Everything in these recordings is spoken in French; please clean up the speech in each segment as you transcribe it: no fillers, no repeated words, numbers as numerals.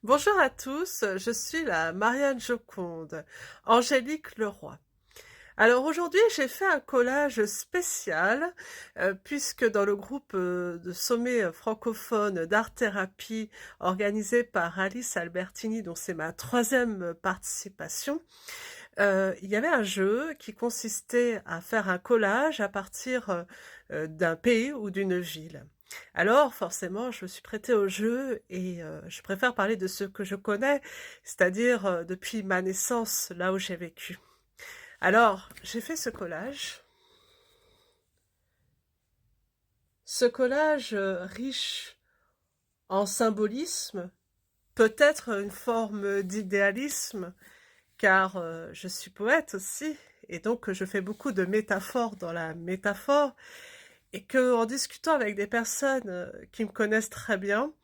Bonjour à tous, je suis la Marianne Joconde, Angélique Leroy. Alors aujourd'hui, j'ai fait un collage spécial puisque dans le groupe de sommet francophone d'art-thérapie organisé par Alice Albertini, dont c'est ma troisième participation, il y avait un jeu qui consistait à faire un collage à partir d'un pays ou d'une ville. Alors, forcément, je me suis prêtée au jeu et je préfère parler de ce que je connais, c'est-à-dire depuis ma naissance, là où j'ai vécu. Alors, j'ai fait ce collage. Ce collage riche en symbolisme, peut-être une forme d'idéalisme, car je suis poète aussi, et donc je fais beaucoup de métaphores dans la métaphore, et que en discutant avec des personnes qui me connaissent très bien,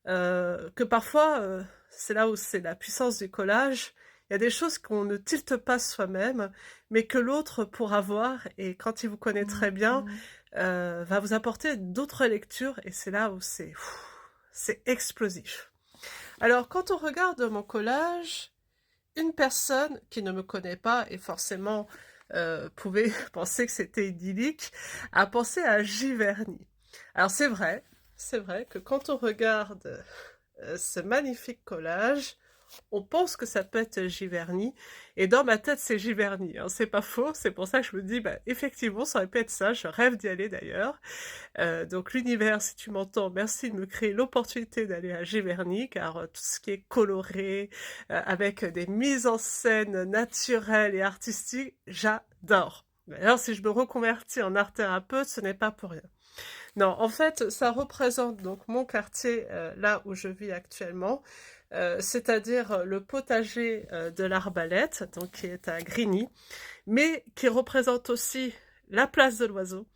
que parfois, c'est là où c'est la puissance du collage, il y a des choses qu'on ne tilte pas soi-même, mais que l'autre pourra voir, et quand il vous connaît très bien, va vous apporter d'autres lectures, et c'est là où c'est explosif. Alors, quand on regarde mon collage, une personne qui ne me connaît pas et forcément pouvait penser que c'était idyllique, a pensé à Giverny. Alors c'est vrai que quand on regarde ce magnifique collage, on pense que ça peut être Giverny, et dans ma tête c'est Giverny, hein, c'est pas faux, c'est pour ça que je me dis, bah, effectivement ça aurait pu être ça, je rêve d'y aller d'ailleurs. Donc l'univers, si tu m'entends, merci de me créer l'opportunité d'aller à Giverny, car tout ce qui est coloré, avec des mises en scène naturelles et artistiques, j'adore. D'ailleurs, si je me reconvertis en art thérapeute, ce n'est pas pour rien. Non, en fait, ça représente donc mon quartier, là où je vis actuellement, c'est-à-dire le potager de l'Arbalète, donc qui est à Grigny, mais qui représente aussi la place de l'Oiseau,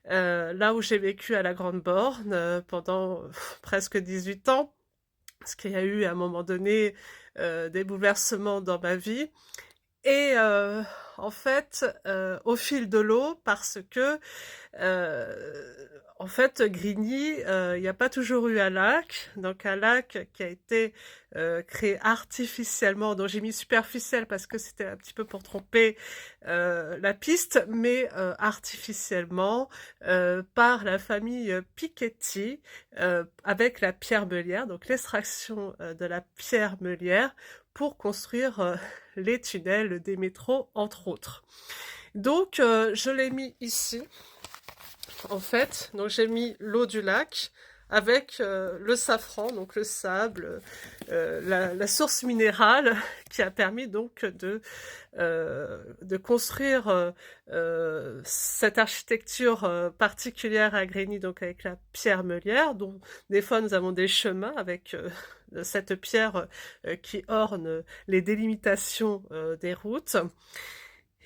là où j'ai vécu à la Grande Borne pendant presque 18 ans, parce qu'il y a eu à un moment donné des bouleversements dans ma vie. Et en fait, au fil de l'eau, parce que en fait, Grigny, il n'y a pas toujours eu un lac, donc un lac qui a été créé artificiellement, donc j'ai mis superficiel parce que c'était un petit peu pour tromper la piste, mais artificiellement par la famille Piketty avec la pierre meulière, donc l'extraction de la pierre meulière pour construire les tunnels des métros, entre autres. Donc, je l'ai mis ici, en fait. Donc, j'ai mis l'eau du lac avec le safran, donc le sable, la source minérale qui a permis donc de construire cette architecture particulière à Grigny, donc avec la pierre meulière, dont des fois nous avons des chemins avec cette pierre qui orne les délimitations des routes.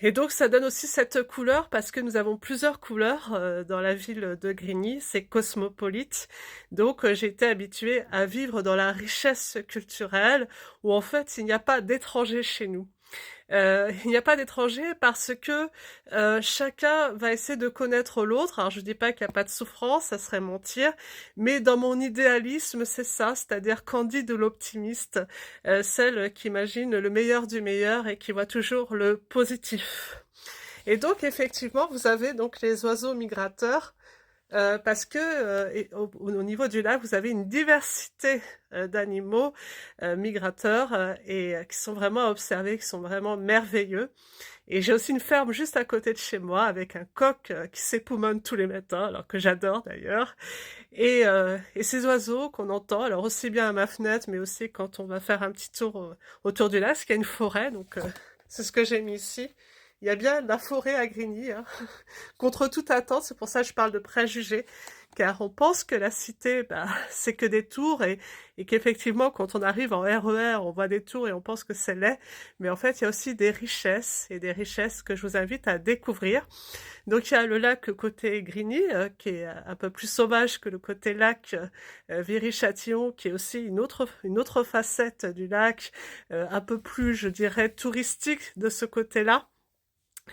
Et donc ça donne aussi cette couleur parce que nous avons plusieurs couleurs dans la ville de Grigny, c'est cosmopolite. Donc j'ai été habituée à vivre dans la richesse culturelle où en fait il n'y a pas d'étrangers chez nous. Il n'y a pas d'étrangers parce que chacun va essayer de connaître l'autre. Alors je dis pas qu'il n'y a pas de souffrance, ça serait mentir, mais dans mon idéalisme c'est ça, c'est-à-dire Candide ou l'optimiste, celle qui imagine le meilleur du meilleur et qui voit toujours le positif. Et donc effectivement vous avez donc les oiseaux migrateurs parce que au niveau du lac, vous avez une diversité d'animaux migrateurs et qui sont vraiment à observer, qui sont vraiment merveilleux. Et j'ai aussi une ferme juste à côté de chez moi avec un coq qui s'époumonne tous les matins, alors que j'adore d'ailleurs. Et ces oiseaux qu'on entend, alors aussi bien à ma fenêtre, mais aussi quand on va faire un petit tour autour du lac, parce qu'il y a une forêt, donc c'est ce que j'ai mis ici. Il y a bien la forêt à Grigny, hein. Contre toute attente, c'est pour ça que je parle de préjugés, car on pense que la cité, bah, c'est que des tours, et qu'effectivement, quand on arrive en RER, on voit des tours et on pense que c'est laid, mais en fait, il y a aussi des richesses, et des richesses que je vous invite à découvrir. Donc, il y a le lac côté Grigny, qui est un peu plus sauvage que le côté lac Viry-Châtillon, qui est aussi une autre facette du lac, un peu plus, je dirais, touristique de ce côté-là.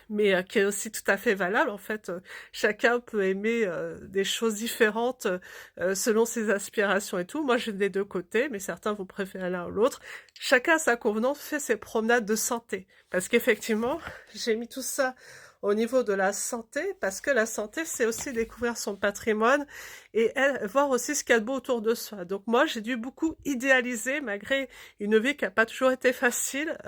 mais qui est aussi tout à fait valable. En fait, chacun peut aimer des choses différentes selon ses aspirations et tout. Moi, j'ai des deux côtés, mais certains vont préférer l'un ou l'autre. Chacun à sa convenance fait ses promenades de santé. Parce qu'effectivement, j'ai mis tout ça au niveau de la santé, parce que la santé, c'est aussi découvrir son patrimoine et voir aussi ce qu'il y a de beau autour de soi. Donc moi, j'ai dû beaucoup idéaliser, malgré une vie qui n'a pas toujours été facile.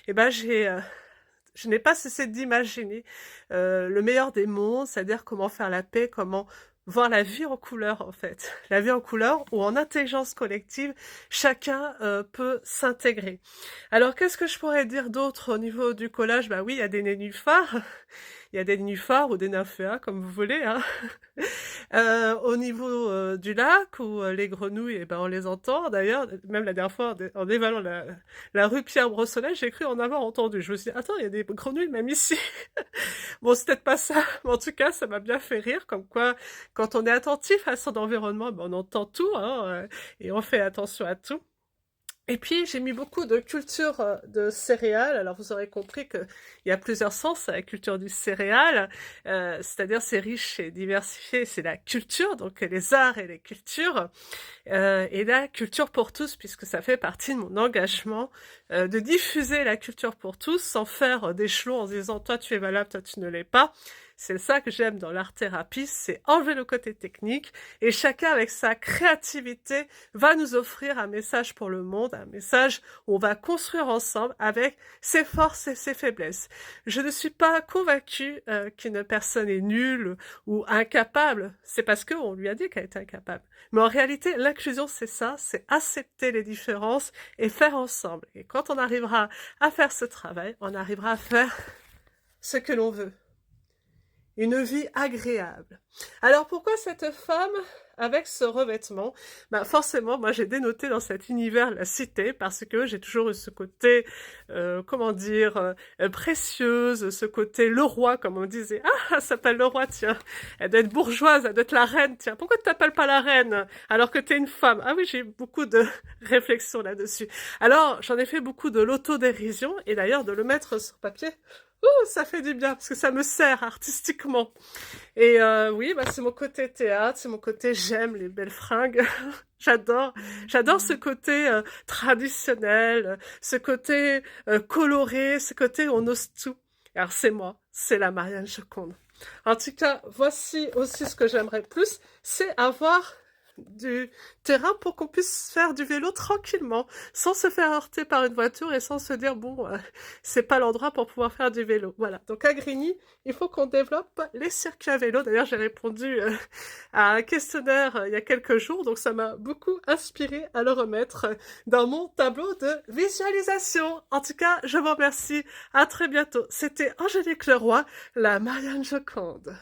Et ben je n'ai pas cessé d'imaginer le meilleur des mondes, c'est-à-dire comment faire la paix, comment voir la vie en couleur en fait. La vie en couleur ou en intelligence collective, chacun peut s'intégrer. Alors qu'est-ce que je pourrais dire d'autre au niveau du collage? Bah oui, il y a des nénuphars, il y a des nénuphars ou des nymphéas comme vous voulez, hein. Au niveau du lac où les grenouilles, eh ben, on les entend. D'ailleurs, même la dernière fois, en dévalant la rue Pierre-Brossolette, j'ai cru en avoir entendu. Je me suis dit, attends, il y a des grenouilles même ici. Bon, c'est peut-être pas ça, mais en tout cas, ça m'a bien fait rire. Comme quoi, quand on est attentif à son environnement, ben, on entend tout, hein, et on fait attention à tout. Et puis, j'ai mis beaucoup de culture de céréales. Alors, vous aurez compris qu'il y a plusieurs sens à la culture du céréal. C'est-à-dire, c'est riche et diversifié. C'est la culture, donc les arts et les cultures. Et la culture pour tous, puisque ça fait partie de mon engagement de diffuser la culture pour tous sans faire d'échelon en disant toi tu es valable, toi tu ne l'es pas. C'est ça que j'aime dans l'art-thérapie, c'est enlever le côté technique et chacun avec sa créativité va nous offrir un message pour le monde, un message où on va construire ensemble avec ses forces et ses faiblesses. Je ne suis pas convaincue qu'une personne est nulle ou incapable, c'est parce qu'on lui a dit qu'elle était incapable. Mais en réalité, l'inclusion, c'est ça, c'est accepter les différences et faire ensemble. Et quand on arrivera à faire ce travail, on arrivera à faire ce que l'on veut. Une vie agréable. Alors pourquoi cette femme avec ce revêtement? Ben forcément, moi j'ai dénoté dans cet univers la cité parce que j'ai toujours eu ce côté, comment dire, précieuse, ce côté le roi, comme on disait. Ah, elle s'appelle le roi, tiens. Elle doit être bourgeoise, elle doit être la reine, tiens. Pourquoi tu t'appelles pas la reine alors que t'es une femme? Ah oui, j'ai eu beaucoup de réflexions là-dessus. Alors, j'en ai fait beaucoup de l'autodérision et d'ailleurs de le mettre sur papier. Ouh, ça fait du bien parce que ça me sert artistiquement. Et oui, bah, c'est mon côté théâtre, c'est mon côté j'aime les belles fringues. J'adore ce côté traditionnel, ce côté coloré, ce côté où on ose tout. Alors c'est moi, c'est la Marianne Joconde. En tout cas, voici aussi ce que j'aimerais plus, c'est avoir du terrain pour qu'on puisse faire du vélo tranquillement, sans se faire heurter par une voiture et sans se dire bon, c'est pas l'endroit pour pouvoir faire du vélo. Voilà. Donc à Grigny, il faut qu'on développe les circuits à vélo. D'ailleurs, j'ai répondu à un questionnaire il y a quelques jours, donc ça m'a beaucoup inspiré à le remettre dans mon tableau de visualisation. En tout cas, je vous remercie. À très bientôt. C'était Angélique Leroy, la Marianne Joconde.